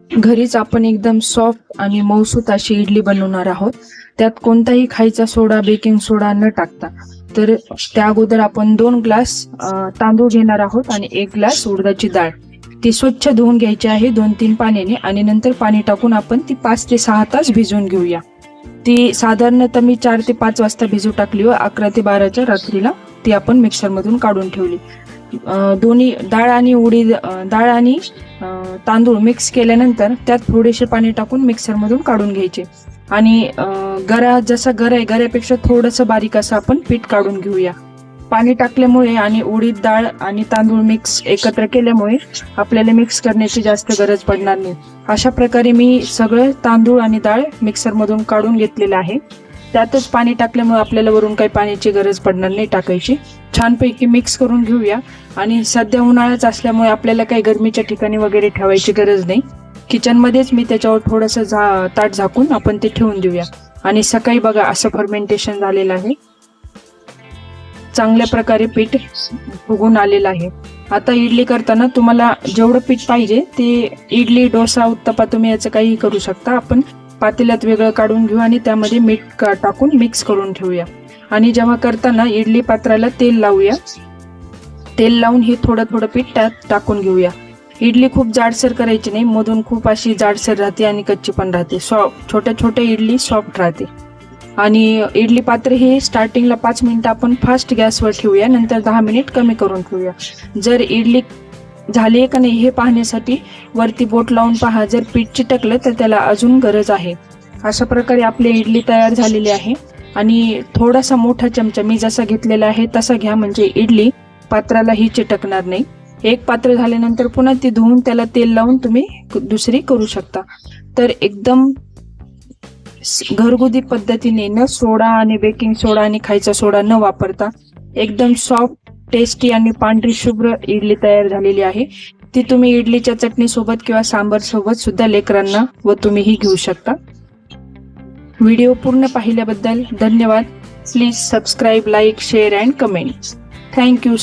घरीच आपण एकदम सॉफ्ट आणि मऊसूत अशी इडली बनवणार आहोत. त्यात कोणताही खायचा सोडा, बेकिंग सोडा न टाकता. तर त्या अगोदर आपण 2 ग्लास तांदूळ घेणार आहोत आणि 1 ग्लास उडदाची डाळ. ती स्वच्छ धुवून घ्यायची आहे 2-3 पाण्याने आणि नंतर पाणी टाकून आपण ती 5 ते 6 तास भिजवून घेऊया. ती साधारणतः मी 4 ते 5 वाजता भिजू टाकली व 11 ते 12च्या रात्रीला ती आपण मिक्सरमधून काढून ठेवली. दोन्ही डाळ आणि तांदूळ मिक्स केल्यानंतर त्यात थोडेसे पाणी टाकून मिक्सरमधून काढून घ्यायचे आणि गरा आहे गऱ्यापेक्षा थोडंसं बारीक असं आपण पीठ काढून घेऊया. पाणी टाकल्यामुळे आणि उडीद डाळ आणि तांदूळ मिक्स एकत्र केल्यामुळे आपल्याला मिक्स करण्याची जास्त गरज पडणार नाही. अशा प्रकारे मी सगळं तांदूळ आणि डाळ मिक्सरमधून काढून घेतलेलं आहे. त्यातच पाणी टाकल्यामुळे आपल्याला वरून काही पाण्याची गरज पडणार नाही टाकायची. छानपैकी मिक्स करून घेऊया आणि सध्या उन्हाळाच असल्यामुळे आपल्याला काही गरमीच्या ठिकाणी वगैरे ठेवायची गरज नाही. किचनमध्येच मी त्याच्यावर थोडंसं ताट झाकून आपण ते ठेवून देऊया. आणि सकाळी बघा असं फर्मेंटेशन झालेलं आहे. चांगल्या प्रकारे पीठ फुगून आलेलं आहे. आता इडली करताना तुम्हाला जेवढं पीठ पाहिजे ते इडली, डोसा, उत्तप्पा तुम्ही याचं काही करू शकता. आपण पातेल्यात वेगळं काढून घेऊ आणि त्यामध्ये मीठ टाकून मिक्स करून ठेवूया. आणि जेव्हा करताना इडली पात्राला तेल लावूया. तेल लावून हे थोडं पीठ त्यात टाकून घेऊया. इडली खूप जाडसर करायची नाही, मधून खूप अशी जाडसर राहते आणि कच्ची पण राहते. छोट्या इडली सॉफ्ट राहते. आणि इडली पात्र हे स्टार्टिंगला 5 मिनिटं आपण फास्ट गॅसवर ठेवूया, नंतर 10 मिनिट कमी करून ठेवूया. जर इडली झाली आहे का नाही हे पाहण्यासाठी वरती बोट लावून पहा. जर पीठ चिटकलं तर त्याला अजून गरज आहे. अशा प्रकारे आपली इडली तयार झालेली आहे. आणि थोडासा मोठा चमचा मी जसा घेतलेला आहे तसा घ्या, म्हणजे इडली पात्राला ही चिटकणार नाही. एक पात्र झाल्यानंतर पुन्हा ती धुवून त्याला तेल लावून तुम्ही दुसरी करू शकता. तर एकदम घरगुती पद्धतीने न सोडा आणि बेकिंग सोडा आणि खायचा सोडा न वापरता एकदम सॉफ्ट, टेस्टी आणि पांढरी शुभ्र इडली तयार झालेली आहे. ती तुम्ही इडलीच्या चटणी सोबत किंवा सांबार सोबत सुद्धा लेकरांना व तुम्हीही घेऊ शकता. व्हिडिओ पूर्ण पाहिल्याबद्दल धन्यवाद. Please subscribe, like, share and comment. Thank you.